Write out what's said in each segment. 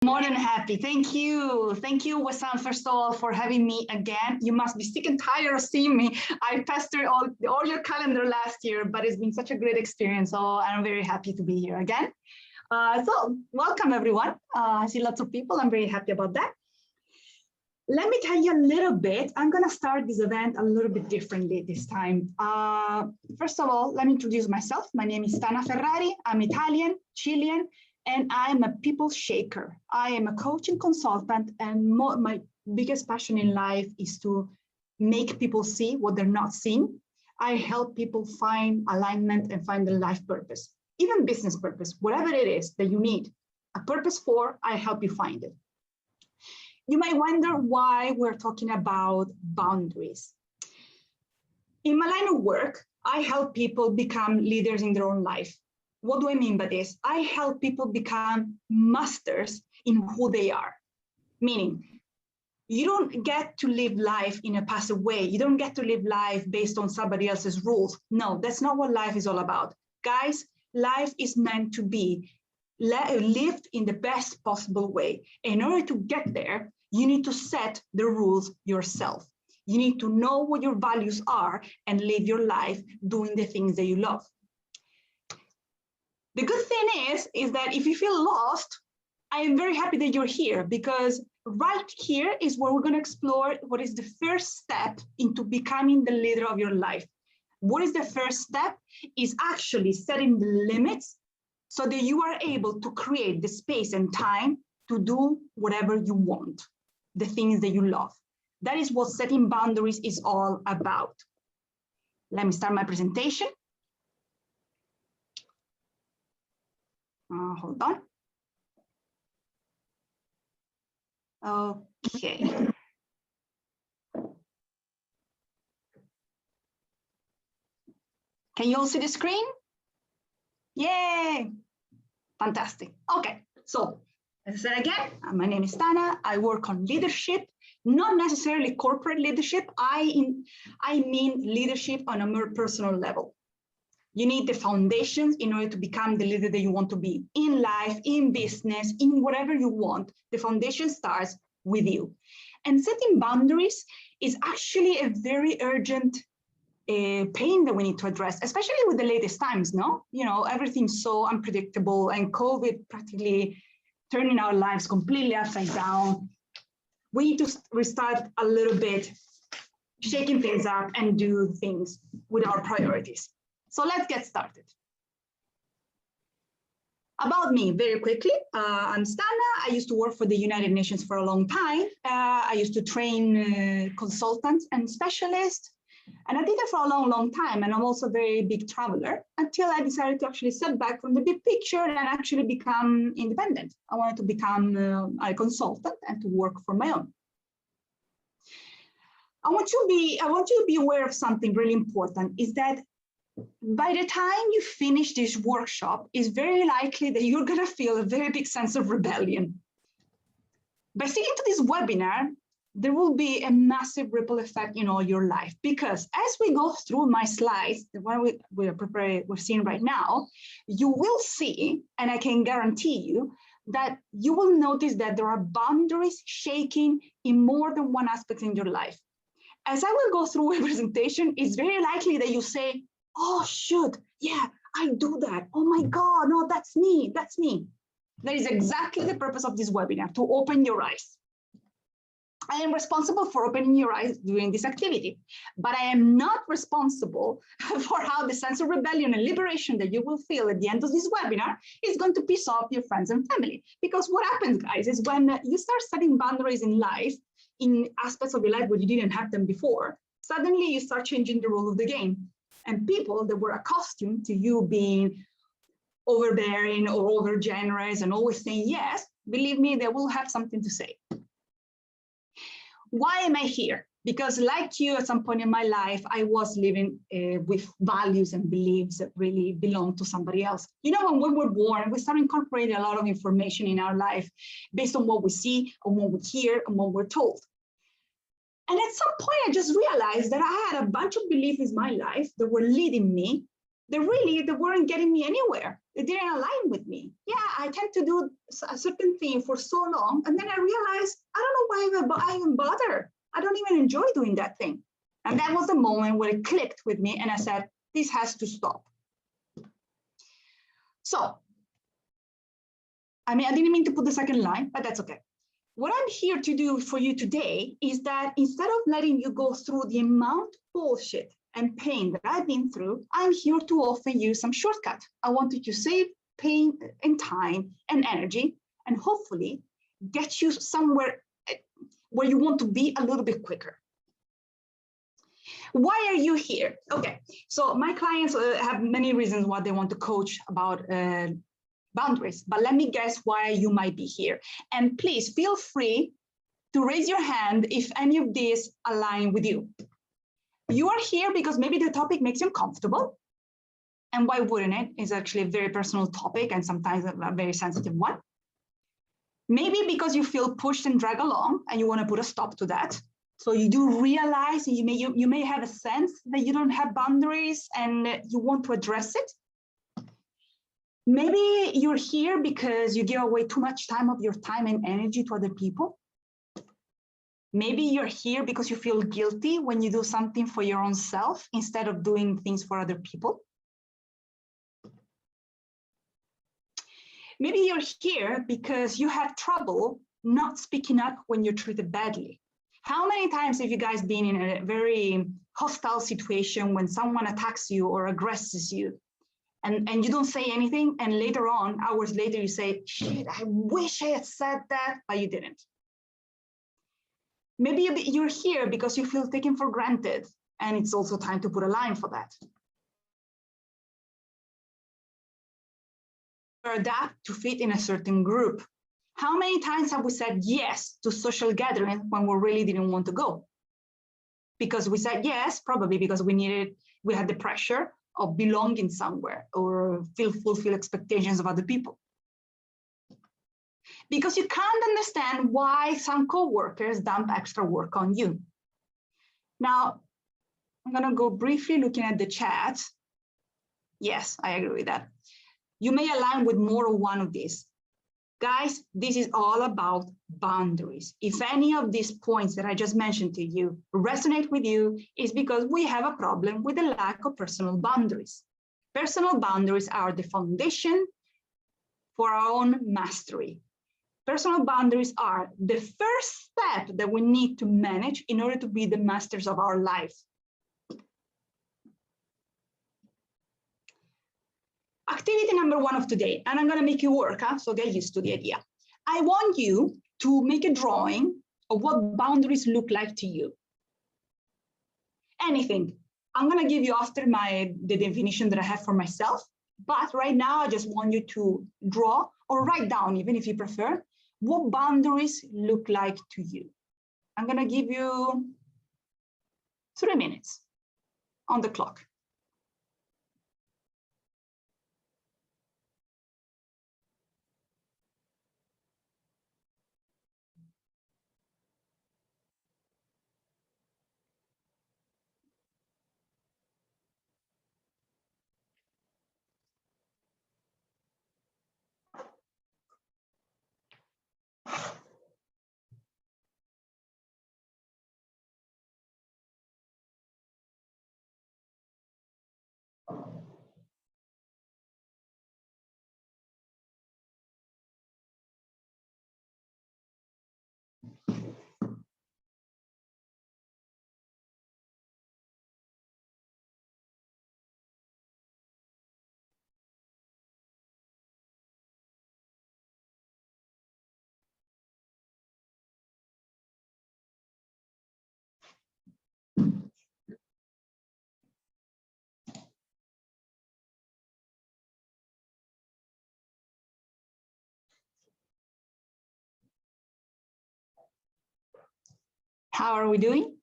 More than happy. Thank you. Thank you, Wissam, first of all, for having me again. You must be sick and tired of seeing me. I pestered all your calendar last year, but it's been such a great experience. So I'm very happy to be here again. So welcome, everyone. I see lots of people. I'm very happy about that. Let me tell you a little bit. I'm going to start this event a little bit differently this time. First of all, let me introduce myself. My name is Tana Ferrari. I'm Italian, Chilean, and I'm a people shaker. I am a coach and consultant, and my biggest passion in life is to make people see what they're not seeing. I help people find alignment and find their life purpose, even business purpose, whatever it is that you need a purpose for, I help you find it. You might wonder why we're talking about boundaries. In my line of work, I help people become leaders in their own life. What do I mean by this? I help people become masters in who they are. Meaning, you don't get to live life in a passive way. You don't get to live life based on somebody else's rules. No, that's not what life is all about. Guys, life is meant to be lived in the best possible way. In order to get there, you need to set the rules yourself. You need to know what your values are and live your life doing the things that you love. The good thing is that if you feel lost, I am very happy that you're here, because right here is where we're going to explore what is the first step into becoming the leader of your life. What is the first step? Is actually setting the limits so that you are able to create the space and time to do whatever you want, the things that you love. That is what setting boundaries is all about. Let me start my presentation. Hold on. Okay. Can you all see the screen? Yay! Fantastic. Okay, so as I said again, my name is Tana. I work on leadership, not necessarily corporate leadership. I mean leadership on a more personal level. You need the foundations in order to become the leader that you want to be in life, in business, in whatever you want. The foundation starts with you. And setting boundaries is actually a very urgent pain that we need to address, especially with the latest times, no? You know, everything's so unpredictable, and COVID practically turning our lives completely upside down. We need to restart a little bit, shaking things up and do things with our priorities. So let's get started. About me, very quickly, I'm Stana. I used to work for the United Nations for a long time. I used to train consultants and specialists, and I did that for a long, long time. And I'm also a very big traveler until I decided to actually step back from the big picture and actually become independent. I wanted to become a consultant and to work for my own. I want you to be aware of something really important, is that by the time you finish this workshop, it's very likely that you're going to feel a very big sense of rebellion. By sticking to this webinar, there will be a massive ripple effect in all your life, because as we go through my slides, the one we're seeing right now, you will see, and I can guarantee you, that you will notice that there are boundaries shaking in more than one aspect in your life. As I will go through a presentation, it's very likely that you say, oh, shoot, yeah, I do that. Oh my God, no, that's me, that's me. That is exactly the purpose of this webinar, to open your eyes. I am responsible for opening your eyes during this activity, but I am not responsible for how the sense of rebellion and liberation that you will feel at the end of this webinar is going to piss off your friends and family. Because what happens, guys, is when you start setting boundaries in life, in aspects of your life where you didn't have them before, suddenly you start changing the rule of the game. And people that were accustomed to you being overbearing or over generous and always saying yes, believe me, they will have something to say. Why am I here? Because like you, at some point in my life, I was living with values and beliefs that really belong to somebody else. You know, when we were born, we start incorporating a lot of information in our life based on what we see, on what we hear, and what we're told. And at some point, I just realized that I had a bunch of beliefs in my life that were leading me they weren't getting me anywhere. They didn't align with me. Yeah, I tend to do a certain thing for so long, and then I realized, I don't know why I even bother. I don't even enjoy doing that thing. And that was the moment where it clicked with me, and I said, this has to stop. So, I mean, I didn't mean to put the second line, but that's okay. What I'm here to do for you today is that instead of letting you go through the amount of bullshit and pain that I've been through, I'm here to offer you some shortcut. I wanted to save pain and time and energy, and hopefully get you somewhere where you want to be a little bit quicker. Why are you here? Okay, so my clients have many reasons why they want to coach about boundaries, but let me guess why you might be here. And please feel free to raise your hand if any of these align with you. You are here because maybe the topic makes you uncomfortable. And why wouldn't it? It's actually a very personal topic and sometimes a very sensitive one. Maybe because you feel pushed and dragged along and you want to put a stop to that. So you do realize you may have a sense that you don't have boundaries and you want to address it. Maybe you're here because you give away too much time of your time and energy to other people. Maybe you're here because you feel guilty when you do something for your own self instead of doing things for other people. Maybe you're here because you have trouble not speaking up when you're treated badly. How many times have you guys been in a very hostile situation when someone attacks you or aggresses you? And you don't say anything, and later on, hours later, you say, shit, I wish I had said that, but you didn't. Maybe you're here because you feel taken for granted, and it's also time to put a line for that. Or adapt to fit in a certain group. How many times have we said yes to social gatherings when we really didn't want to go? Because we said yes, probably because we had the pressure of belonging somewhere or fulfill expectations of other people. Because you can't understand why some coworkers dump extra work on you. Now, I'm gonna go briefly looking at the chat. Yes, I agree with that. You may align with more of one of these. Guys, this is all about boundaries. If any of these points that I just mentioned to you resonate with you, it's because we have a problem with the lack of personal boundaries. Personal boundaries are the foundation for our own mastery. Personal boundaries are the first step that we need to manage in order to be the masters of our life. Activity number one of today, and I'm going to make you work, so get used to the idea. I want you to make a drawing of what boundaries look like to you. Anything. I'm going to give you after the definition that I have for myself, but right now I just want you to draw or write down, even if you prefer, what boundaries look like to you. I'm going to give you 3 minutes on the clock. How are we doing?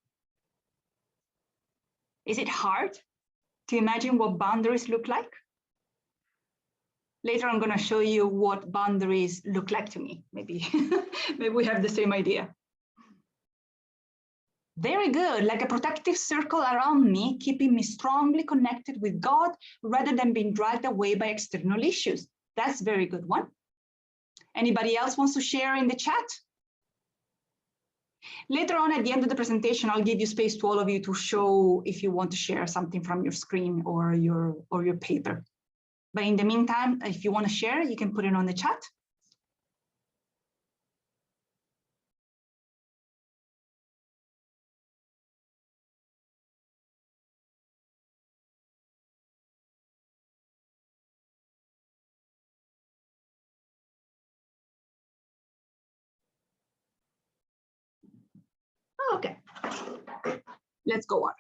Is it hard to imagine what boundaries look like? Later, I'm going to show you what boundaries look like to me. Maybe we have the same idea. Very good, like a protective circle around me, keeping me strongly connected with God rather than being dragged away by external issues. That's a very good one. Anybody else wants to share in the chat? Later on at the end of the presentation, I'll give you space to all of you to show if you want to share something from your screen or your paper. But in the meantime, if you want to share, you can put it on the chat. Okay, let's go on.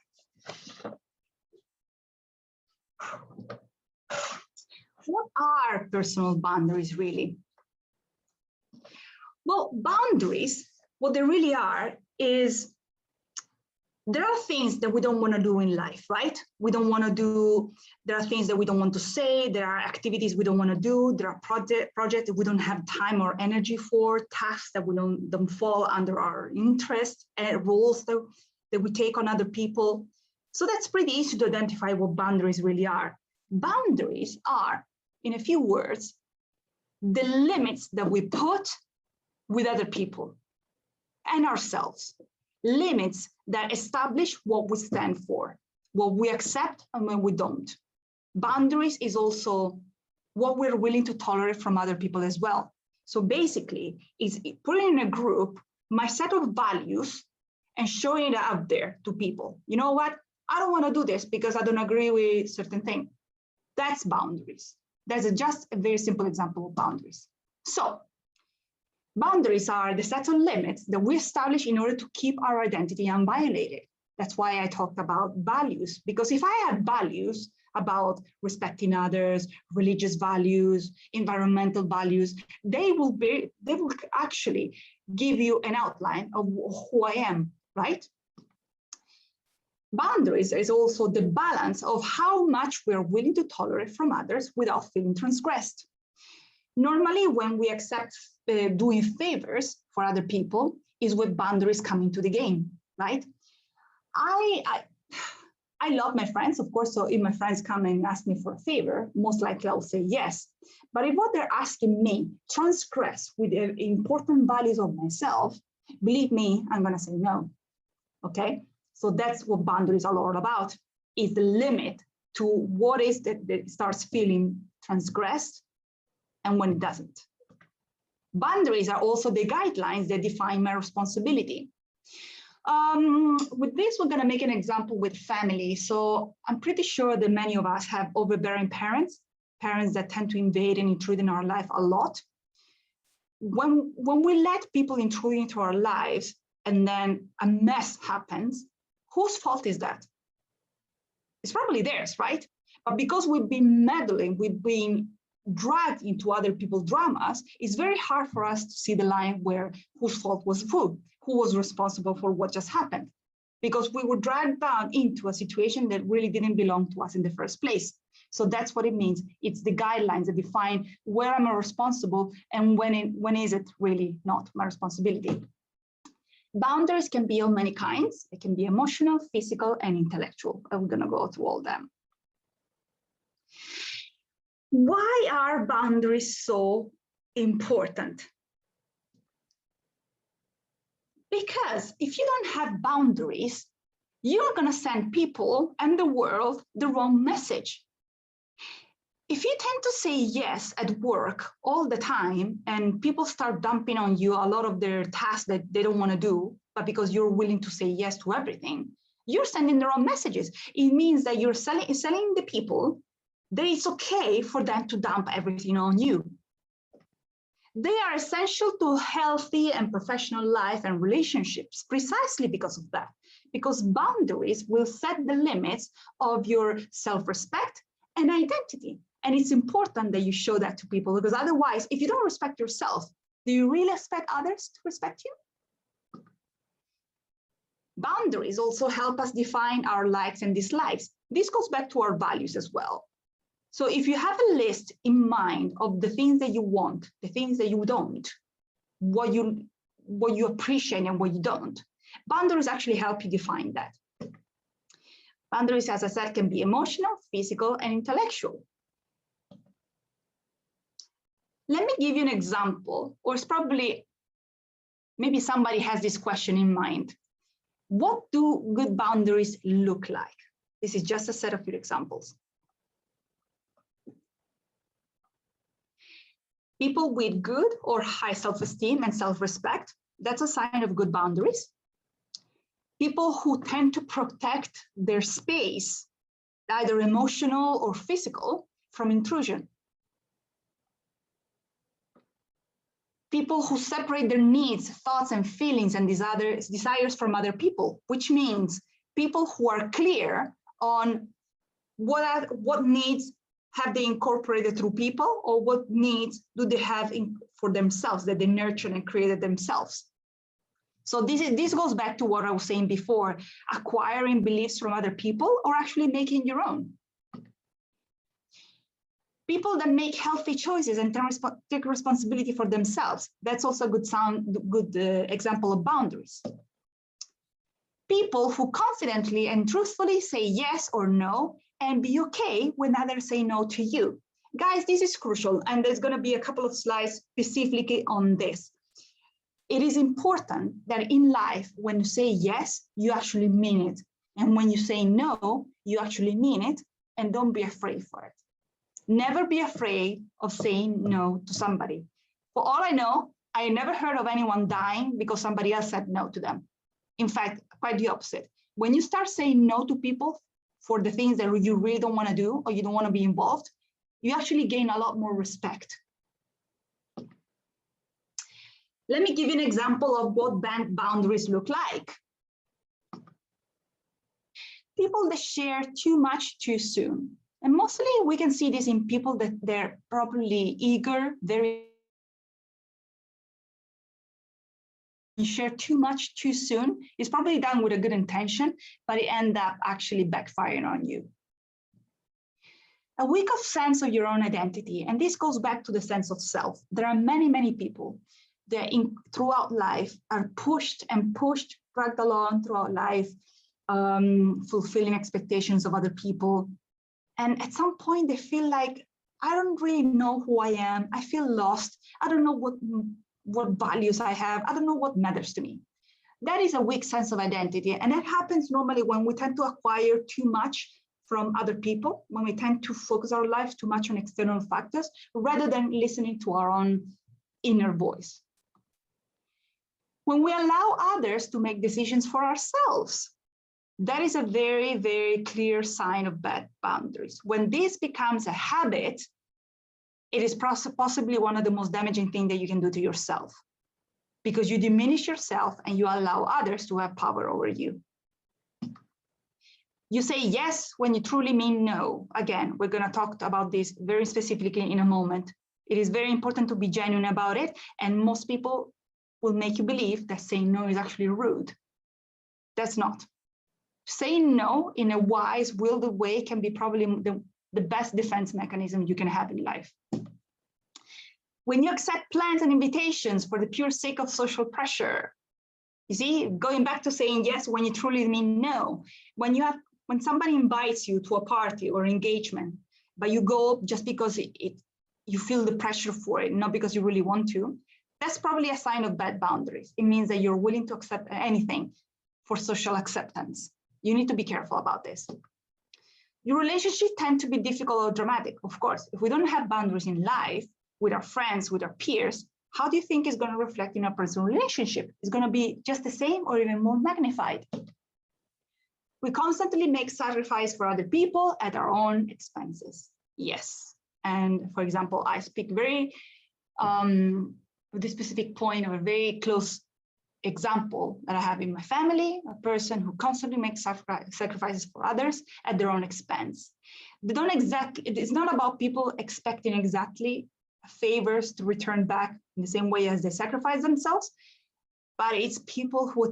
What are personal boundaries really? Well, boundaries, what they really are is there are things that we don't want to do in life, right? We don't want to do, there are things that we don't want to say, there are activities we don't want to do, there are projects that we don't have time or energy for, tasks that we don't fall under our interest, and roles that we take on other people. So that's pretty easy to identify what boundaries really are. Boundaries are, in a few words, the limits that we put with other people and ourselves. Limits that establish what we stand for, what we accept and when we don't. Boundaries is also what we're willing to tolerate from other people as well. So basically, it's putting in a group my set of values and showing it out there to people. You know what? I don't want to do this because I don't agree with certain thing. That's boundaries. That's just a very simple example of boundaries. So boundaries are the set of limits that we establish in order to keep our identity unviolated. That's why I talked about values, because if I have values about respecting others, religious values, environmental values, they will actually give you an outline of who I am, right? Boundaries is also the balance of how much we're willing to tolerate from others without feeling transgressed. Normally, when we accept doing favors for other people is when boundaries come into the game, right? I love my friends, of course, so if my friends come and ask me for a favor, most likely I'll say yes. But if what they're asking me transgress with the important values of myself, believe me, I'm gonna say no, okay? So that's what boundaries are all about, is the limit to what is that starts feeling transgressed and when it doesn't. Boundaries are also the guidelines that define my responsibility. With this, we're going to make an example with family. So I'm pretty sure that many of us have overbearing parents, parents that tend to invade and intrude in our life a lot. When we let people intrude into our lives and then a mess happens, whose fault is that? It's probably theirs, right? But because we've been meddling, we've been dragged into other people's dramas, it's very hard for us to see the line where whose fault was who was responsible for what just happened, because we were dragged down into a situation that really didn't belong to us in the first place. So that's what it means. It's the guidelines that define where am I responsible and when is it really not my responsibility. Boundaries can be of many kinds. It can be emotional, physical, and intellectual. I'm going to go through all of them. Why are boundaries so important? Because if you don't have boundaries, you're going to send people and the world the wrong message. If you tend to say yes at work all the time and people start dumping on you a lot of their tasks that they don't want to do, but because you're willing to say yes to everything, you're sending the wrong messages. It means that you're selling the people that it's okay for them to dump everything on you. They are essential to healthy and professional life and relationships precisely because of that, because boundaries will set the limits of your self-respect and identity. And it's important that you show that to people, because otherwise, if you don't respect yourself, do you really expect others to respect you? Boundaries also help us define our likes and dislikes. This goes back to our values as well. So if you have a list in mind of the things that you want, the things that you don't, what you appreciate and what you don't, Boundaries actually help you define that. Boundaries, as I said, can be emotional, physical, and intellectual. Let me give you an example, or it's probably, maybe somebody has this question in mind. What do good boundaries look like? This is just a set of few examples. People with good or high self-esteem and self-respect, that's a sign of good boundaries. People who tend to protect their space, either emotional or physical, from intrusion. People who separate their needs, thoughts, and feelings and desires from other people, which means people who are clear on what needs have they incorporated through people, or what needs do they have for themselves that they nurtured and created themselves. So this goes back to what I was saying before, acquiring beliefs from other people or actually making your own. People that make healthy choices and take responsibility for themselves. That's also a good example of boundaries. People who confidently and truthfully say yes or no and be okay when others say no to you. Guys, this is crucial, and there's going to be a couple of slides specifically on this. It is important that in life, when you say yes, you actually mean it. And when you say no, you actually mean it, and don't be afraid for it. Never be afraid of saying no to somebody. For all I know, I never heard of anyone dying because somebody else said no to them. In fact, quite the opposite. When you start saying no to people for the things that you really don't want to do or you don't want to be involved, you actually gain a lot more respect. Let me give you an example of what boundaries look like. People that share too much too soon. And mostly we can see this in people that they're probably eager, very you share too much too soon. It's probably done with a good intention, but it ends up actually backfiring on you. A weak sense of your own identity, and this goes back to the sense of self. There are many, many people that throughout life are pushed and pushed, dragged along throughout life, fulfilling expectations of other people. And at some point they feel like, I don't really know who I am. I feel lost. I don't know what values I have. I don't know what matters to me. That is a weak sense of identity. And that happens normally when we tend to acquire too much from other people, when we tend to focus our lives too much on external factors, rather than listening to our own inner voice. When we allow others to make decisions for ourselves, that is a very, very clear sign of bad boundaries. When this becomes a habit, it is possibly one of the most damaging things that you can do to yourself, because you diminish yourself and you allow others to have power over you. You say yes when you truly mean no. Again, we're going to talk about this very specifically in a moment. It is very important to be genuine about it, and most people will make you believe that saying no is actually rude. That's not. Saying no in a wise, willed way can be probably the best defense mechanism you can have in life. When you accept plans and invitations for the pure sake of social pressure, you see, going back to saying yes when you truly mean no. When somebody invites you to a party or engagement, but you go just because you feel the pressure for it, not because you really want to, that's probably a sign of bad boundaries. It means that you're willing to accept anything for social acceptance. You need to be careful about this. Your relationships tend to be difficult or dramatic, of course. If we don't have boundaries in life, with our friends, with our peers, how do you think it's going to reflect in our personal relationship? It's going to be just the same or even more magnified. We constantly make sacrifices for other people at our own expenses. Yes. And for example, I speak very, with this specific point of a very close example that I have in my family, a person who constantly makes sacrifices for others at their own expense. It's not about people expecting exactly favors to return back in the same way as they sacrifice themselves, but it's people who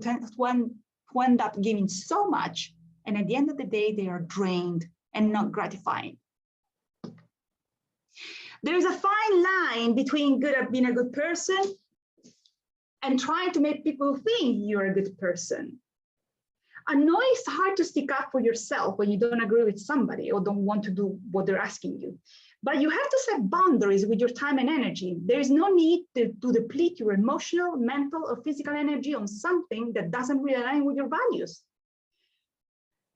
end up giving so much, and at the end of the day, they are drained and not gratifying. There's a fine line between being a good person and trying to make people think you're a good person. I know it's hard to stick up for yourself when you don't agree with somebody or don't want to do what they're asking you. But you have to set boundaries with your time and energy. There is no need to deplete your emotional, mental, or physical energy on something that doesn't really align with your values.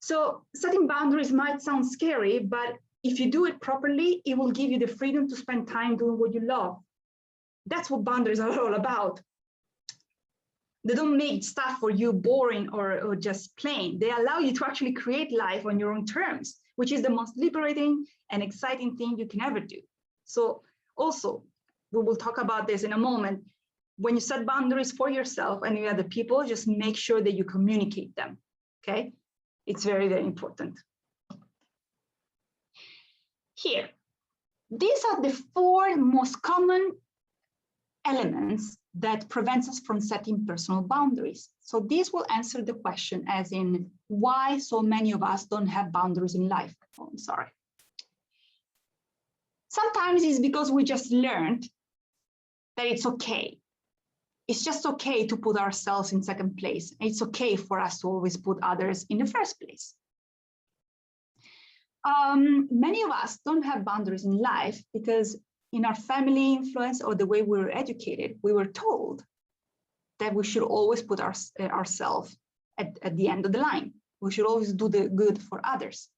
So setting boundaries might sound scary, but if you do it properly, it will give you the freedom to spend time doing what you love. That's what boundaries are all about. They don't make stuff for you boring or just plain. They allow you to actually create life on your own terms, which is the most liberating and exciting thing you can ever do. So also, we will talk about this in a moment. When you set boundaries for yourself and the other people, just make sure that you communicate them, okay? It's very, very important. Here, these are the 4 most common elements that prevents us from setting personal boundaries. So this will answer the question as in why so many of us don't have boundaries in life. Oh, I'm sorry. Sometimes it's because we just learned that it's okay. It's just okay to put ourselves in second place. It's okay for us to always put others in the first place. Many of us don't have boundaries in life because in our family influence or the way we were educated, we were told that we should always put ourselves at the end of the line. We should always do the good for others.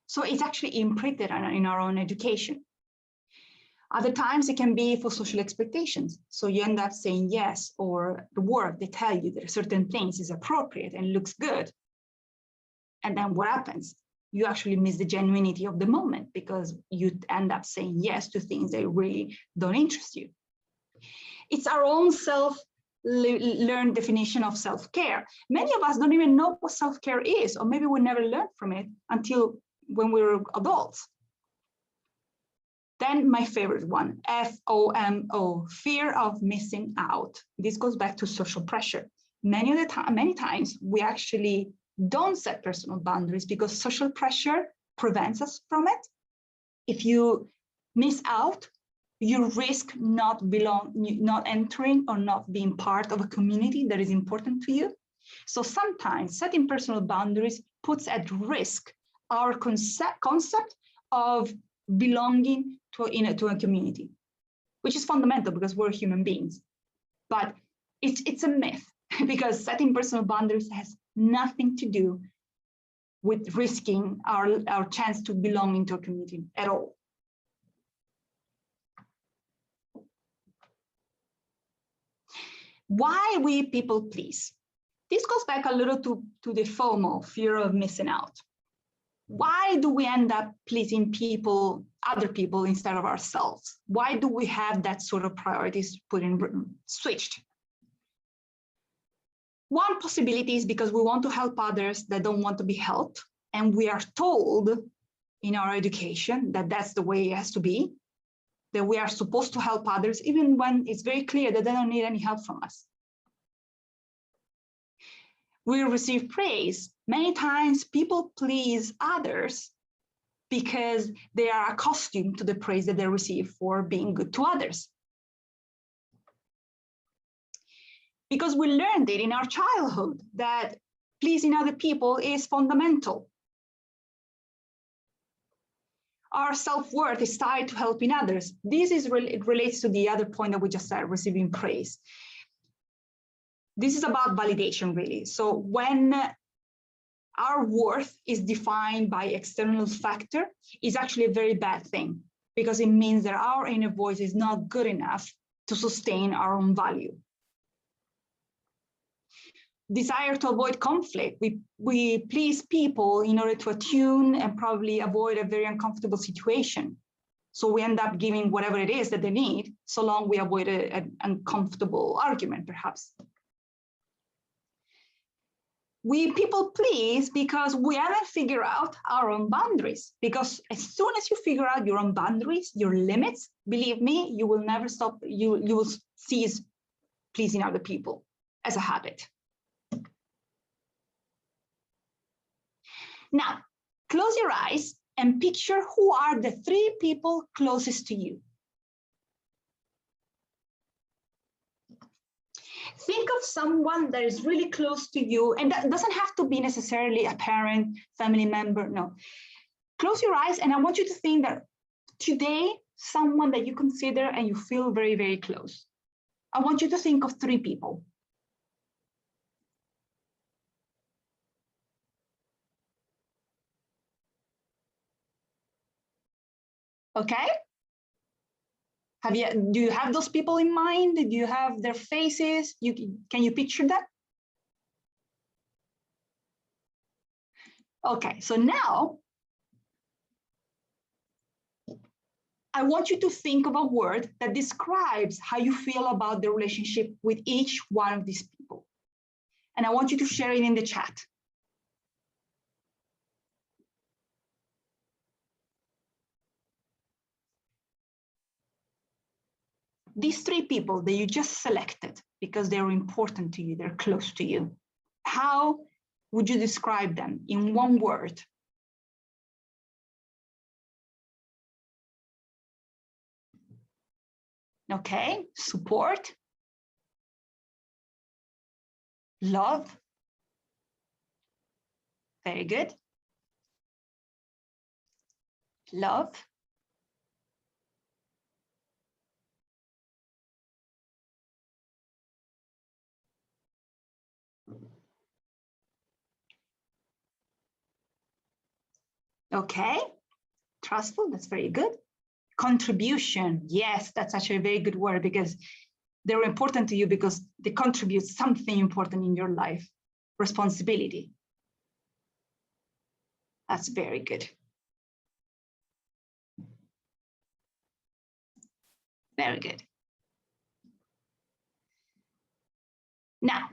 So it's actually imprinted in our own education. Other times it can be for social expectations. So you end up saying yes, or the work, they tell you that certain things is appropriate and looks good. And then what happens? You actually miss the genuinity of the moment because you end up saying yes to things that really don't interest you. It's our own self-learned definition of self-care. Many of us don't even know what self-care is, or maybe we never learned from it until when we were adults. Then my favorite one, FOMO, fear of missing out. This goes back to social pressure. Many times we actually don't set personal boundaries because social pressure prevents us from it. If you miss out, you risk not entering or not being part of a community that is important to you. So sometimes setting personal boundaries puts at risk our concept of belonging to a community, which is fundamental because we're human beings. But it's a myth because setting personal boundaries has nothing to do with risking our chance to belong into a community at all. Why we people please? This goes back a little to the FOMO, fear of missing out. Why do we end up pleasing other people instead of ourselves? Why do we have that sort of priorities switched? One possibility is because we want to help others that don't want to be helped. And we are told in our education that that's the way it has to be, that we are supposed to help others, even when it's very clear that they don't need any help from us. We receive praise. Many times people please others because they are accustomed to the praise that they receive for being good to others. Because we learned it in our childhood that pleasing other people is fundamental. Our self-worth is tied to helping others. It relates to the other point that we just said, receiving praise. This is about validation, really. So when our worth is defined by external factor, it's actually a very bad thing because it means that our inner voice is not good enough to sustain our own value. Desire to avoid conflict. We please people in order to attune and probably avoid a very uncomfortable situation. So we end up giving whatever it is that they need, so long we avoid an uncomfortable argument, perhaps. We people please because we haven't figured out our own boundaries. Because as soon as you figure out your own boundaries, your limits, believe me, you will never stop, you will cease pleasing other people as a habit. Now, close your eyes and picture who are the 3 people closest to you. Think of someone that is really close to you, and that doesn't have to be necessarily a parent, family member, no. Close your eyes, and I want you to think that today, someone that you consider and you feel very, very close. I want you to think of 3 people. Okay? Do you have those people in mind? Do you have their faces? Can you picture that? Okay, so now I want you to think of a word that describes how you feel about the relationship with each one of these people. And I want you to share it in the chat. These 3 people that you just selected because they're important to you, they're close to you, how would you describe them in one word? Okay, support, love, very good, love, okay, trustful, that's very good. Contribution, yes, that's actually a very good word because they're important to you because they contribute something important in your life. Responsibility, that's very good. Very good. Now,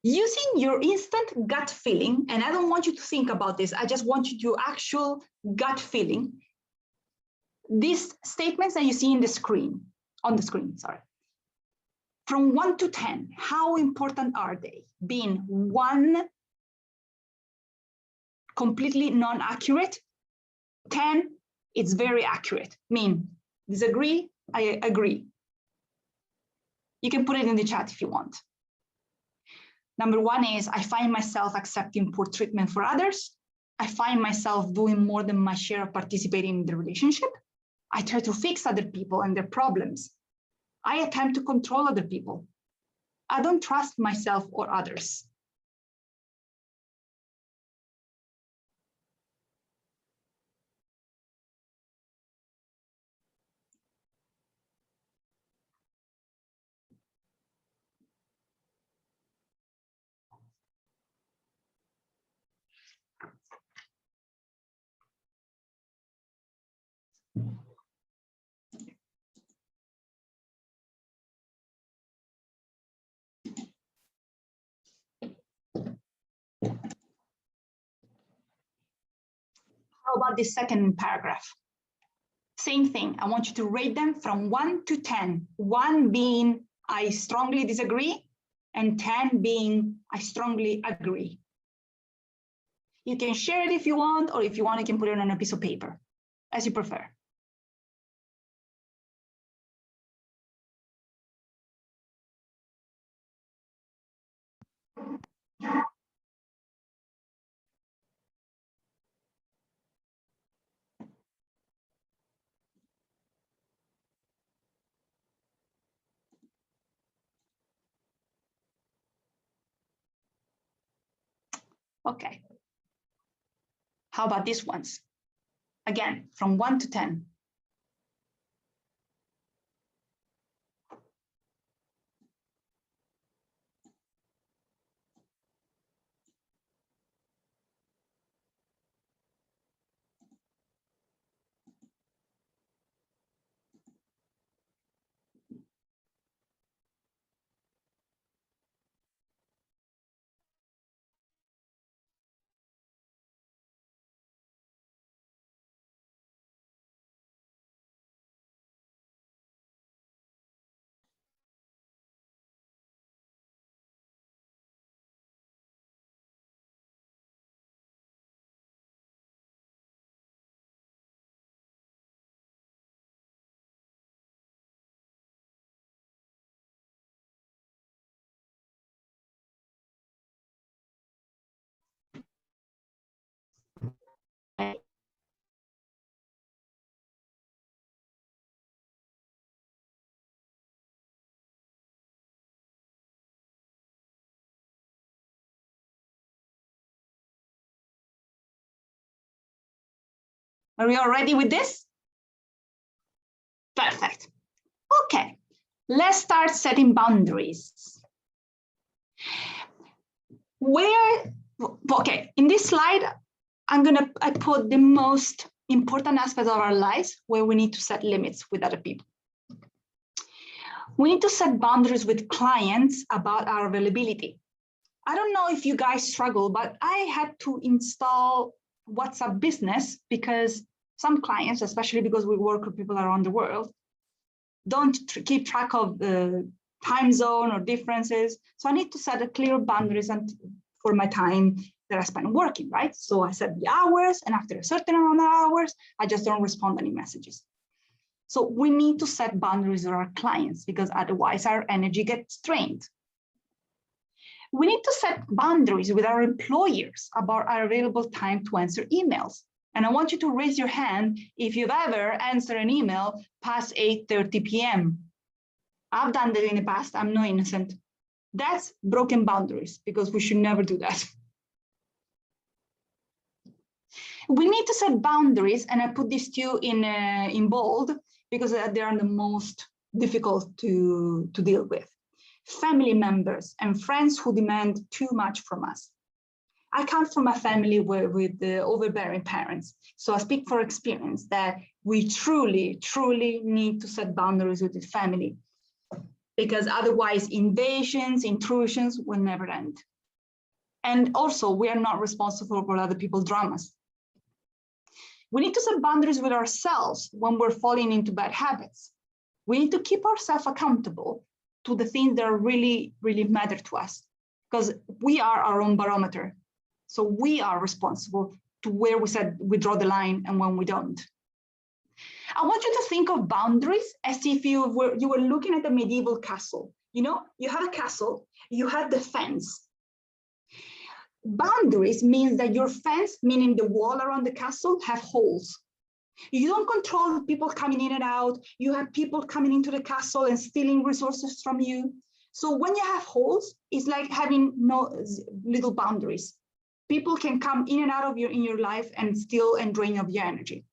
using your instant gut feeling, and I don't want you to think about this, I just want you to actual gut feeling, these statements that you see on the screen, sorry. From 1 to 10, how important are they? Being 1, completely non-accurate, 10, it's very accurate. Mean, disagree, I agree. You can put it in the chat if you want. Number 1 is, I find myself accepting poor treatment for others. I find myself doing more than my share of participating in the relationship. I try to fix other people and their problems. I attempt to control other people. I don't trust myself or others. How about this second paragraph? Same thing, I want you to rate them from 1 to 10. 1 being, I strongly disagree, and 10 being, I strongly agree. You can share it if you want, or if you want, you can put it on a piece of paper, as you prefer. Okay. How about these ones? Again, from 1 to 10. Are we all ready with this? Perfect. Okay, let's start setting boundaries. Okay, in this slide, I put the most important aspects of our lives where we need to set limits with other people. We need to set boundaries with clients about our availability. I don't know if you guys struggle, but I had to install WhatsApp Business because some clients, especially because we work with people around the world, don't keep track of the time zone or differences. So I need to set a clear boundaries for my time that I spend working, right? So I set the hours, and after a certain amount of hours, I just don't respond to any messages. So we need to set boundaries with our clients because otherwise our energy gets drained. We need to set boundaries with our employers about our available time to answer emails. And I want you to raise your hand if you've ever answered an email past 8:30 p.m. I've done that in the past. I'm no innocent. That's broken boundaries because we should never do that. We need to set boundaries, and I put these two in bold because they are the most difficult to deal with. Family members and friends who demand too much from us. I come from a family with overbearing parents, so I speak for experience that we truly need to set boundaries with the family, because otherwise invasions, intrusions will never end. And also, we are not responsible for other people's dramas. We need to set boundaries with ourselves when we're falling into bad habits. We need to keep ourselves accountable to the things that really matter to us, because we are our own barometer. So we are responsible to where we draw the line and when we don't. I want you to think of boundaries as if you were looking at a medieval castle. You know, you have a castle, you have the fence. Boundaries means that your fence, meaning the wall around the castle, have holes. You don't control people coming in and out. You have people coming into the castle and stealing resources from you. So when you have holes, it's like having no little boundaries. People can come in and out of in your life and steal and drain of your energy.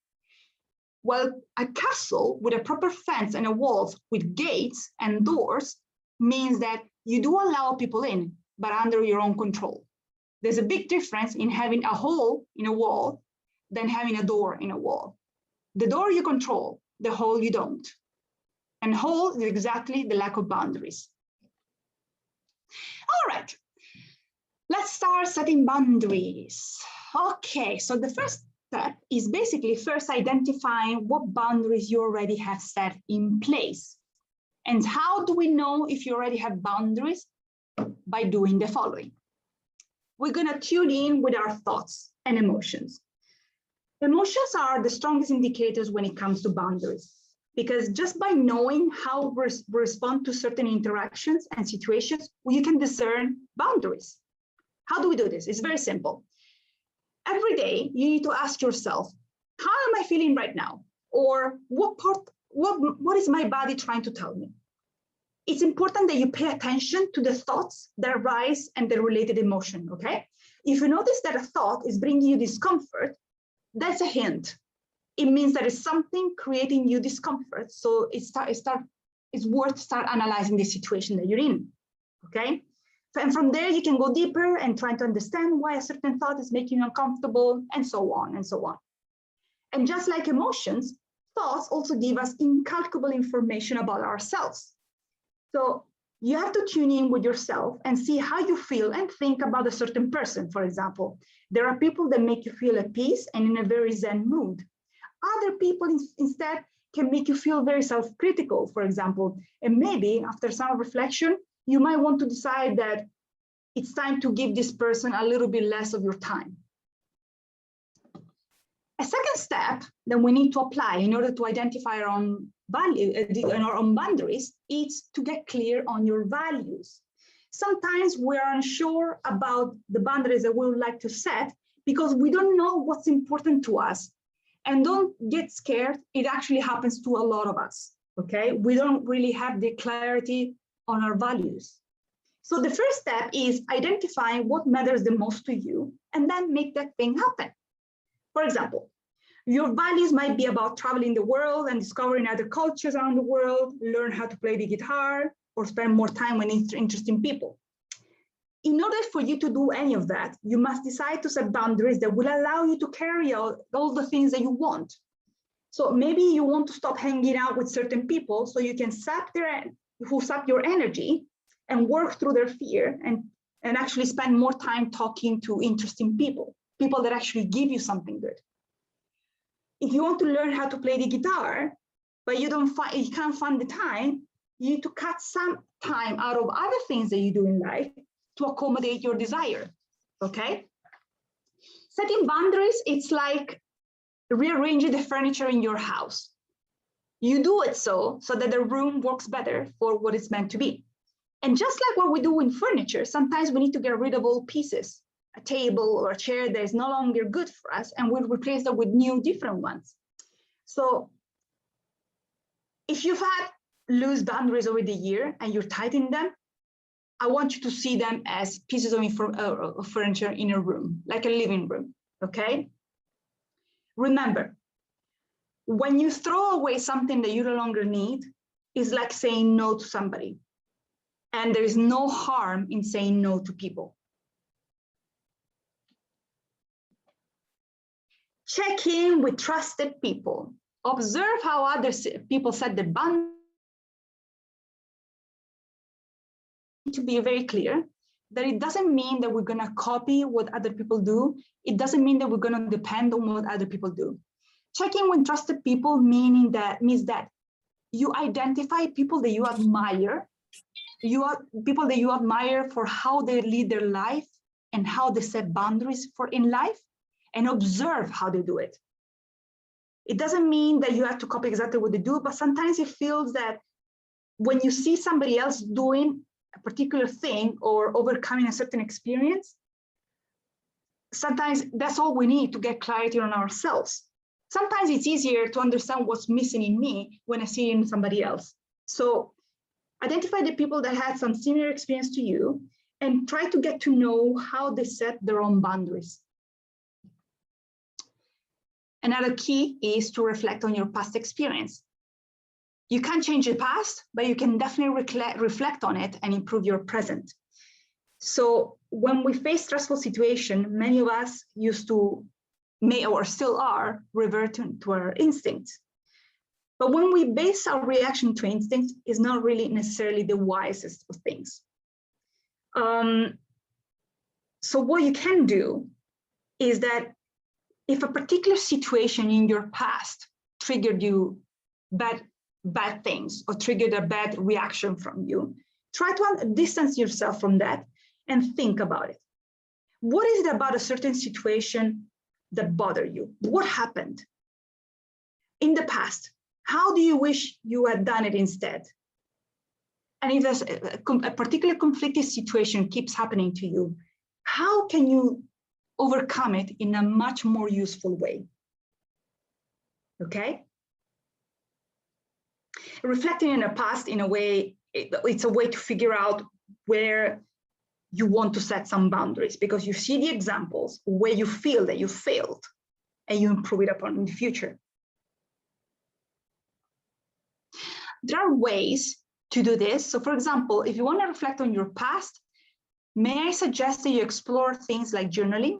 Well, a castle with a proper fence and a walls with gates and doors means that you do allow people in, but under your own control. There's a big difference in having a hole in a wall than having a door in a wall. The door you control, the hole you don't. And hole is exactly the lack of boundaries. All right, let's start setting boundaries. Okay, so the first step is basically first identifying what boundaries you already have set in place. And how do we know if you already have boundaries? By doing the following. We're gonna tune in with our thoughts and emotions. Emotions are the strongest indicators when it comes to boundaries, because just by knowing how we respond to certain interactions and situations, you can discern boundaries. How do we do this? It's very simple. Every day, you need to ask yourself, how am I feeling right now? Or what is my body trying to tell me? It's important that you pay attention to the thoughts that arise and the related emotion, okay? If you notice that a thought is bringing you discomfort, that's a hint. It means that it's something creating you discomfort. So it's worth start analyzing the situation that you're in, okay? And from there, you can go deeper and try to understand why a certain thought is making you uncomfortable, and so on and so on. And just like emotions, thoughts also give us incalculable information about ourselves. So you have to tune in with yourself and see how you feel and think about a certain person, for example. There are people that make you feel at peace and in a very zen mood. Other people instead can make you feel very self-critical, for example. And maybe after some reflection, you might want to decide that it's time to give this person a little bit less of your time. A second step that we need to apply in order to identify our own boundaries is to get clear on your values. Sometimes we're unsure about the boundaries that we would like to set because we don't know what's important to us. And don't get scared, it actually happens to a lot of us, okay? We don't really have the clarity on our values. So the first step is identifying what matters the most to you and then make that thing happen. For example, Your values might be about traveling the world and discovering other cultures around the world, learn how to play the guitar, or spend more time with interesting people. In order for you to do any of that, you must decide to set boundaries that will allow you to carry out all the things that you want. So maybe you want to stop hanging out with certain people so you can sap your energy and work through their fear and actually spend more time talking to interesting people that actually give you something good. If you want to learn how to play the guitar, but you can't find the time, you need to cut some time out of other things that you do in life to accommodate your desire, okay? Setting boundaries, it's like rearranging the furniture in your house. You do it so that the room works better for what it's meant to be. And just like what we do in furniture, sometimes we need to get rid of old pieces, a table or a chair that is no longer good for us, and we'll replace them with new, different ones. So if you've had loose boundaries over the year and you're tightening them, I want you to see them as pieces of furniture in a room, like a living room, okay? Remember, when you throw away something that you no longer need, it's like saying no to somebody. And there is no harm in saying no to people. Check in with trusted people. Observe how other people set the boundaries. To be very clear that it doesn't mean that we're going to copy what other people do. It doesn't mean that we're going to depend on what other people do. Checking with trusted people means that you identify people that you admire. People that you admire for how they lead their life and how they set boundaries in life, and observe how they do it. It doesn't mean that you have to copy exactly what they do, but sometimes it feels that when you see somebody else doing a particular thing or overcoming a certain experience, sometimes that's all we need to get clarity on ourselves. Sometimes it's easier to understand what's missing in me when I see it in somebody else. So identify the people that had some similar experience to you and try to get to know how they set their own boundaries. Another key is to reflect on your past experience. You can't change the past, but you can definitely reflect on it and improve your present. So when we face stressful situations, many of us may or still are revert to our instincts. But when we base our reaction to instinct, is not really necessarily the wisest of things. So what you can do is that if a particular situation in your past triggered you bad things or triggered a bad reaction from you, try to distance yourself from that and think about it. What is it about a certain situation that bothered you? What happened in the past? How do you wish you had done it instead? And if there's a particular conflicted situation keeps happening to you, how can you overcome it in a much more useful way? Okay? Reflecting in the past, in a way, it's a way to figure out where you want to set some boundaries, because you see the examples where you feel that you failed and you improve it upon in the future. There are ways to do this. So for example, if you want to reflect on your past, may I suggest that you explore things like journaling?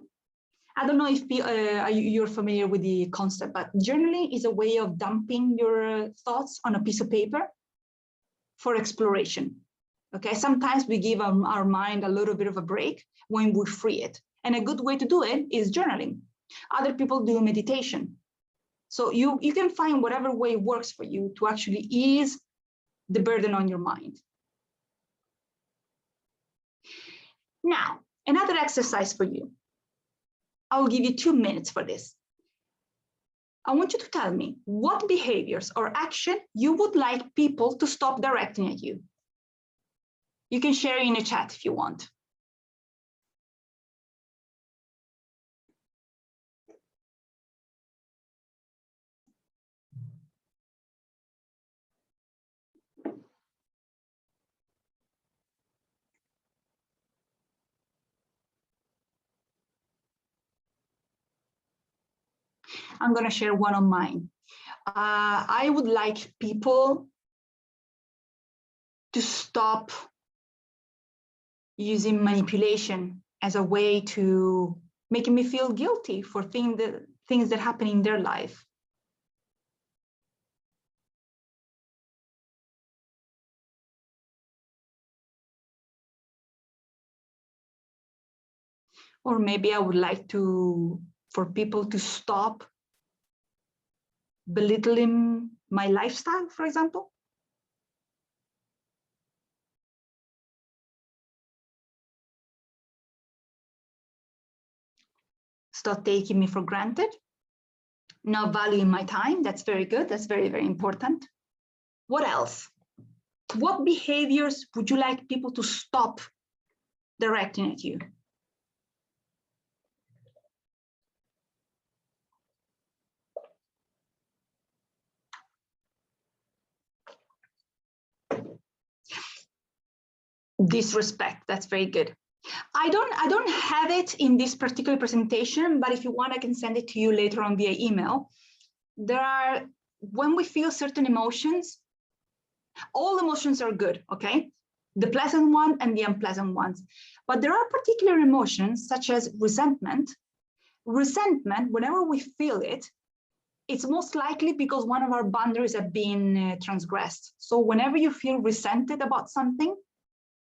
I don't know if you're familiar with the concept, but journaling is a way of dumping your thoughts on a piece of paper for exploration. Okay, sometimes we give our mind a little bit of a break when we free it. And a good way to do it is journaling. Other people do meditation. So you can find whatever way works for you to actually ease the burden on your mind. Now, another exercise for you. I will give you 2 minutes for this. I want you to tell me what behaviors or action you would like people to stop directing at you. You can share in the chat if you want. I'm going to share one of mine. I would like people to stop using manipulation as a way to making me feel guilty for things that happen in their life. Or maybe I would like for people to stop belittling my lifestyle, for example. Stop taking me for granted, not valuing my time. That's very good. That's very, very important. What else? What behaviors would you like people to stop directing at you? Disrespect. That's very good. I don't have it in this particular presentation, but if you want, I can send it to you later on via email. When we feel certain emotions, all emotions are good, okay? The pleasant one and the unpleasant ones. But there are particular emotions such as resentment. Resentment, whenever we feel it, it's most likely because one of our boundaries have been transgressed. So whenever you feel resented about something,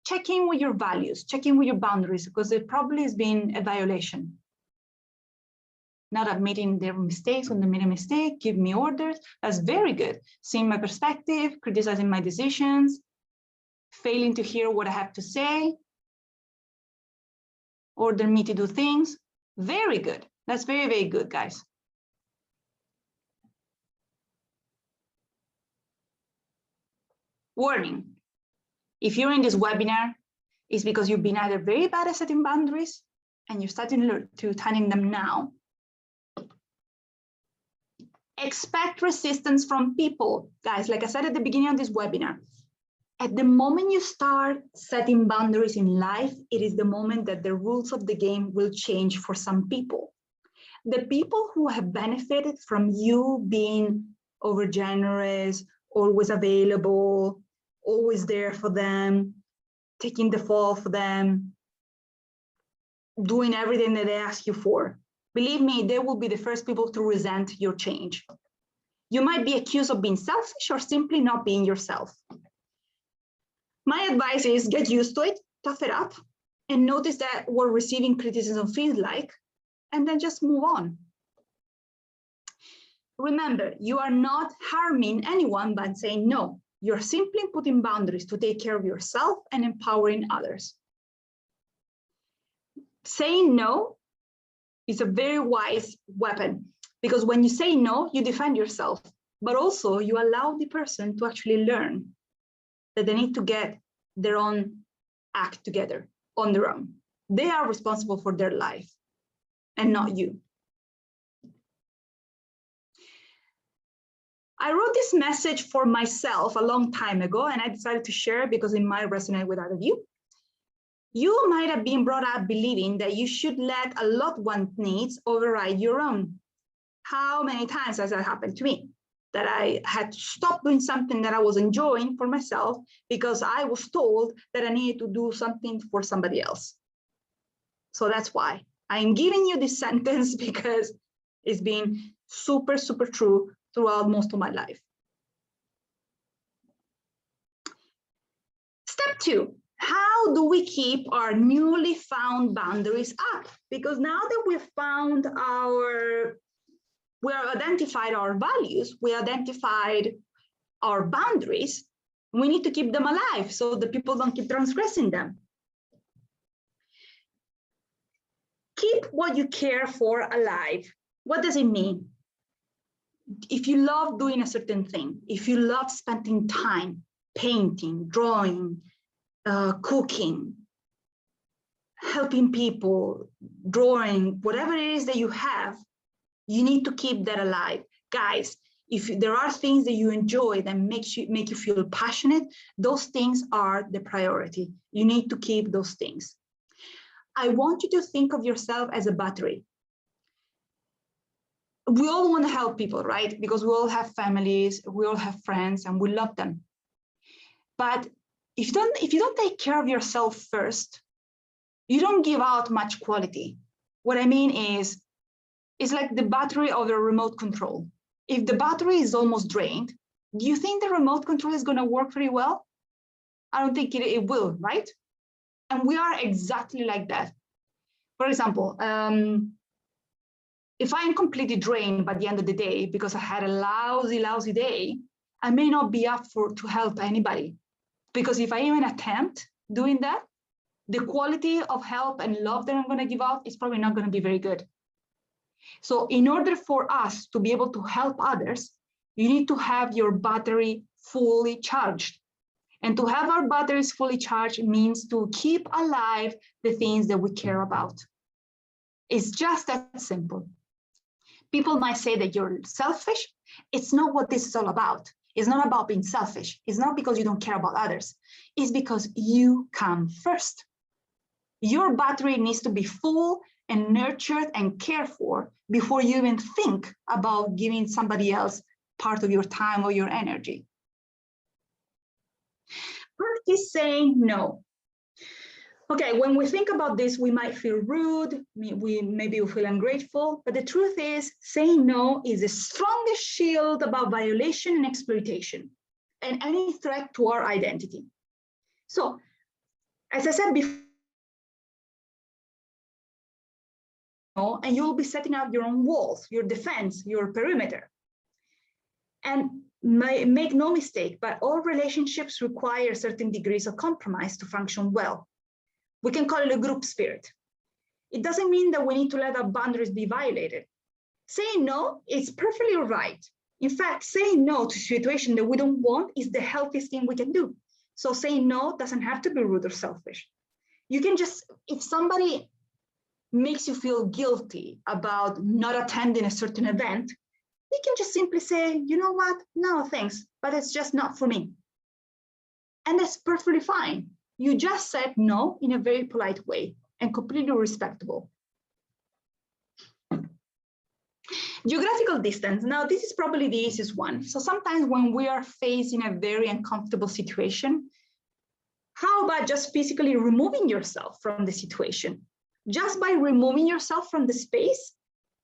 check in with your values, check in with your boundaries, because it probably has been a violation. Not admitting their mistakes. When they made a mistake, give me orders. That's very good. Seeing my perspective, criticizing my decisions, failing to hear what I have to say, order me to do things. Very good. That's very, very good, guys. Warning. If you're in this webinar, it's because you've been either very bad at setting boundaries and you're starting to tighten them now. Expect resistance from people. Guys, like I said at the beginning of this webinar, at the moment you start setting boundaries in life, it is the moment that the rules of the game will change for some people. The people who have benefited from you being overgenerous, always available, always there for them, taking the fall for them, doing everything that they ask you for. Believe me, they will be the first people to resent your change. You might be accused of being selfish or simply not being yourself. My advice is get used to it, tough it up, and notice that what receiving criticism feels like, and then just move on. Remember, you are not harming anyone by saying no. You're simply putting boundaries to take care of yourself and empowering others. Saying no is a very wise weapon, because when you say no, you defend yourself, but also you allow the person to actually learn that they need to get their own act together on their own. They are responsible for their life and not you. I wrote this message for myself a long time ago, and I decided to share it because it might resonate with other of you. You might have been brought up believing that you should let a loved one's needs override your own. How many times has that happened to me? That I had to stop doing something that I was enjoying for myself because I was told that I needed to do something for somebody else. So that's why I'm giving you this sentence, because it's been super, super true throughout most of my life. Step 2, how do we keep our newly found boundaries up? Because now that we've found we have identified our values, we identified our boundaries, we need to keep them alive so the people don't keep transgressing them. Keep what you care for alive. What does it mean? If you love doing a certain thing, if you love spending time painting, drawing, cooking, helping people, drawing, whatever it is that you have, you need to keep that alive. Guys, if there are things that you enjoy that make you feel passionate, those things are the priority. You need to keep those things. I want you to think of yourself as a battery. we all want to help people, right? Because we all have families, we all have friends, and we love them. But if you don't take care of yourself first, you don't give out much quality. What I mean is, it's like the battery of the remote control. If the battery is almost drained, do you think the remote control is going to work very well? I don't think it will, right? And we are exactly like that. For example, if I am completely drained by the end of the day because I had a lousy day, I may not be up to help anybody. Because if I even attempt doing that, the quality of help and love that I'm going to give out is probably not going to be very good. So in order for us to be able to help others, you need to have your battery fully charged. And to have our batteries fully charged means to keep alive the things that we care about. It's just that simple. People might say that you're selfish. It's not what this is all about. It's not about being selfish. It's not because you don't care about others. It's because you come first. Your battery needs to be full and nurtured and cared for before you even think about giving somebody else part of your time or your energy. Practice saying no. Okay, when we think about this, we might feel rude, maybe we feel ungrateful, but the truth is saying no is the strongest shield about violation and exploitation and any threat to our identity. So, as I said before, and you'll be setting out your own walls, your defense, your perimeter. And make no mistake, but all relationships require certain degrees of compromise to function well. We can call it a group spirit. It doesn't mean that we need to let our boundaries be violated. Saying no is perfectly right. In fact, saying no to a situation that we don't want is the healthiest thing we can do. So saying no doesn't have to be rude or selfish. You can just, if somebody makes you feel guilty about not attending a certain event, you can just simply say, you know what, no, thanks, but it's just not for me. And that's perfectly fine. You just said no in a very polite way and completely respectable. Geographical distance. Now, this is probably the easiest one. So sometimes when we are facing a very uncomfortable situation, how about just physically removing yourself from the situation? Just by removing yourself from the space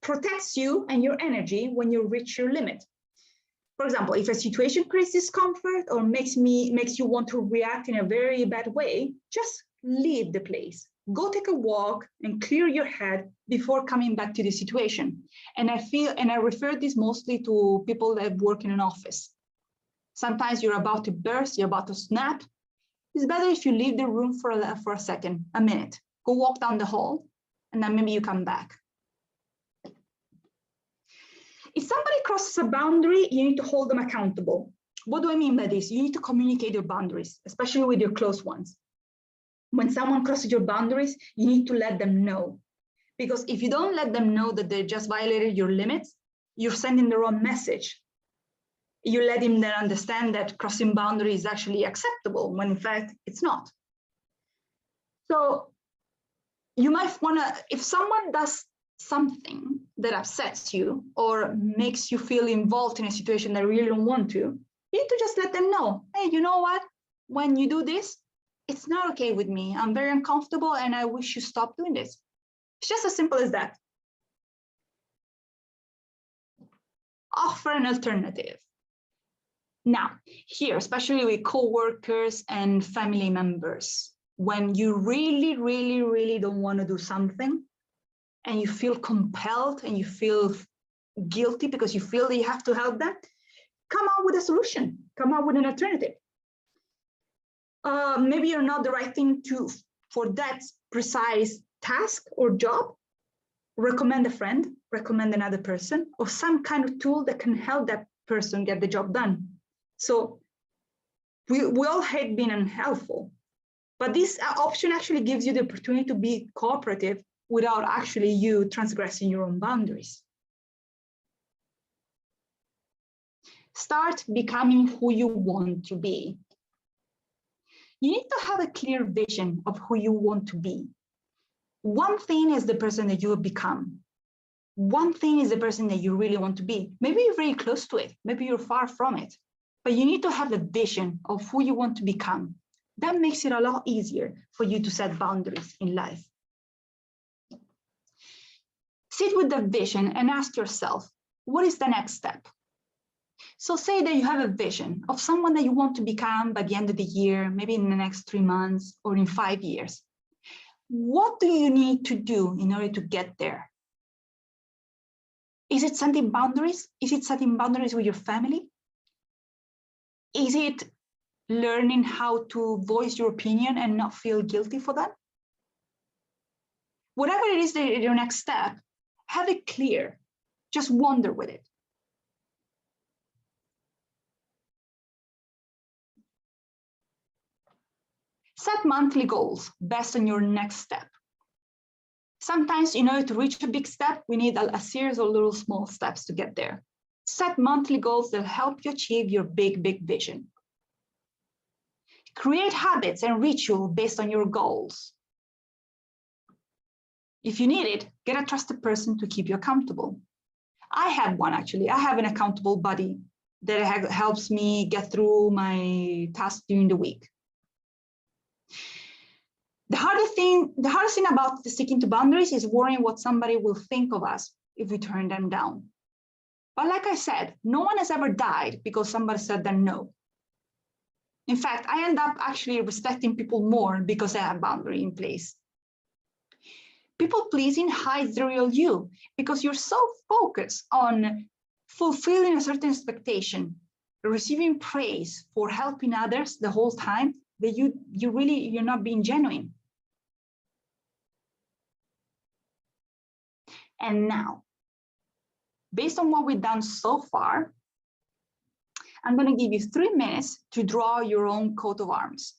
protects you and your energy when you reach your limit. For example, if a situation creates discomfort or makes you want to react in a very bad way, just leave the place. Go take a walk and clear your head before coming back to the situation. And I refer this mostly to people that work in an office. Sometimes you're about to burst, you're about to snap. It's better if you leave the room for a second, a minute. Go walk down the hall, and then maybe you come back. If somebody crosses a boundary, you need to hold them accountable. What do I mean by this? You need to communicate your boundaries, especially with your close ones. When someone crosses your boundaries, you need to let them know. Because if you don't let them know that they just violated your limits, you're sending the wrong message. You're letting them understand that crossing boundaries is actually acceptable, when in fact it's not. So you might want to, if someone does something that upsets you or makes you feel involved in a situation that you really don't want to, you need to just let them know, hey, you know what? When you do this, it's not okay with me. I'm very uncomfortable and I wish you stop doing this. It's just as simple as that. Offer an alternative. Now, here, especially with coworkers and family members, when you really don't want to do something, and you feel compelled and you feel guilty because you feel that you have to help them, come up with a solution, come up with an alternative. Maybe you're not the right thing for that precise task or job. Recommend a friend, recommend another person, or some kind of tool that can help that person get the job done. So we all hate being unhelpful, but this option actually gives you the opportunity to be cooperative without actually you transgressing your own boundaries. Start becoming who you want to be. You need to have a clear vision of who you want to be. One thing is the person that you have become. One thing is the person that you really want to be. Maybe you're very close to it. Maybe you're far from it. But you need to have a vision of who you want to become. That makes it a lot easier for you to set boundaries in life. Sit with the vision and ask yourself, what is the next step? So say that you have a vision of someone that you want to become by the end of the year, maybe in the next 3 months or in 5 years. What do you need to do in order to get there? Is it setting boundaries? Is it setting boundaries with your family? Is it learning how to voice your opinion and not feel guilty for that? Whatever it is that your next step, have it clear. Just wander with it. Set monthly goals based on your next step. Sometimes in order to reach a big step, we need a series of little small steps to get there. Set monthly goals that help you achieve your big vision. Create habits and rituals based on your goals. If you need it, get a trusted person to keep you accountable. I have one actually. I have an accountable buddy that helps me get through my tasks during the week. The hardest thing about sticking to boundaries is worrying what somebody will think of us if we turn them down. But like I said, no one has ever died because somebody said them no. In fact, I end up actually respecting people more because I have a boundary in place. People pleasing hides the real you because you're so focused on fulfilling a certain expectation, receiving praise for helping others the whole time that you're not being genuine. And now, based on what we've done so far, I'm going to give you 3 minutes to draw your own coat of arms,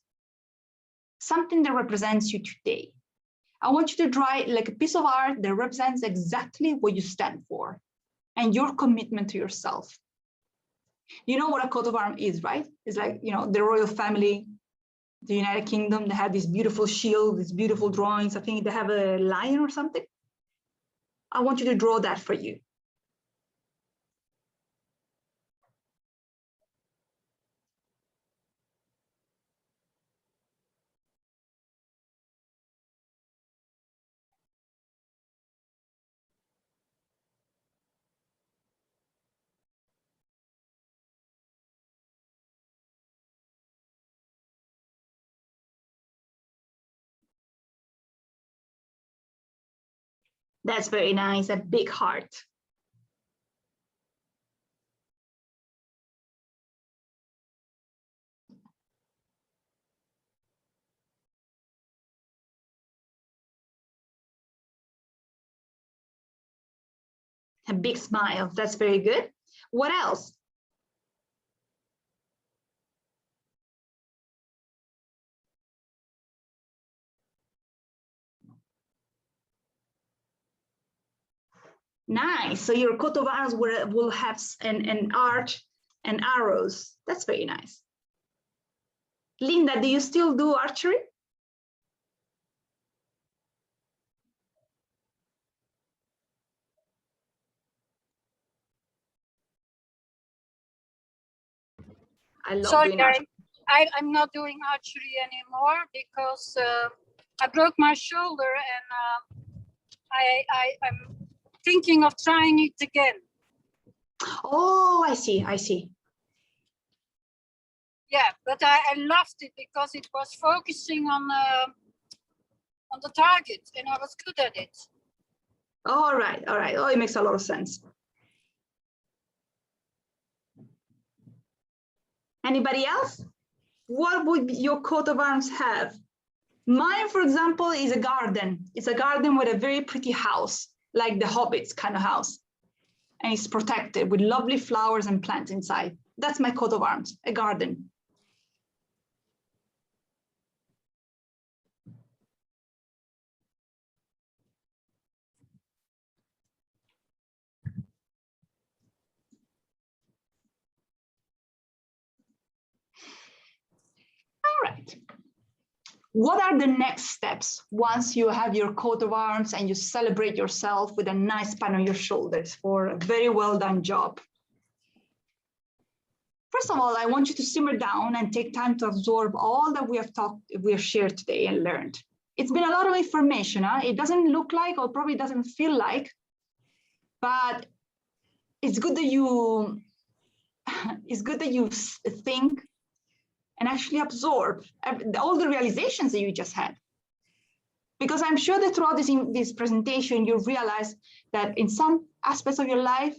something that represents you today. I want you to draw it like a piece of art that represents exactly what you stand for and your commitment to yourself. You know what a coat of arms is, right? It's like, the royal family, the United Kingdom, they have this beautiful shield, these beautiful drawings. I think they have a lion or something. I want you to draw that for you. That's very nice, a big heart. A big smile, that's very good. What else? Nice, so your coat of arms will have an arch and arrows. That's very nice. Linda, do you still do archery? I love doing archery. I'm not doing archery anymore because I broke my shoulder and I'm thinking of trying it again. Oh, I see. Yeah, but I loved it because it was focusing on the target and I was good at it. All right. Oh, it makes a lot of sense. Anybody else? What would your coat of arms have? Mine, for example, is a garden. It's a garden with a very pretty house, like the Hobbits kind of house. And it's protected with lovely flowers and plants inside. That's my coat of arms, a garden. All right. What are the next steps once you have your coat of arms and you celebrate yourself with a nice pat on your shoulders for a very well done job? First of all, I want you to simmer down and take time to absorb all that we have shared today and learned. It's been a lot of information. Huh? It doesn't look like, or probably doesn't feel like, but it's good that you think and actually absorb all the realizations that you just had. Because I'm sure that throughout this presentation, you realize that in some aspects of your life,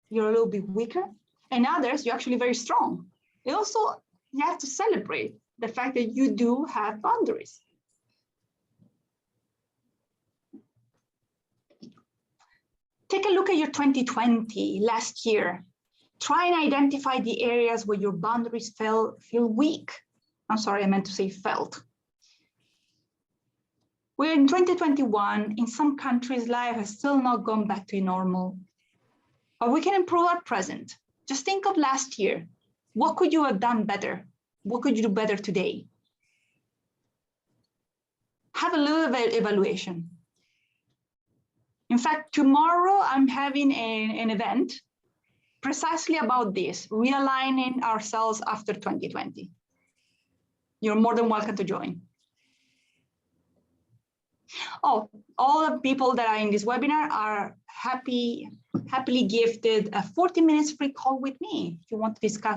you're a little bit weaker, and others, you're actually very strong. You also have to celebrate the fact that you do have boundaries. Take a look at your 2020, last year. Try and identify the areas where your boundaries feel weak. I'm sorry, I meant to say felt. We're in 2021. In some countries, life has still not gone back to normal. But we can improve our present. Just think of last year. What could you have done better? What could you do better today? Have a little evaluation. In fact, tomorrow I'm having an event precisely about this, realigning ourselves after 2020. You're more than welcome to join. Oh, all the people that are in this webinar are happily gifted a 40 minutes free call with me if you want to discuss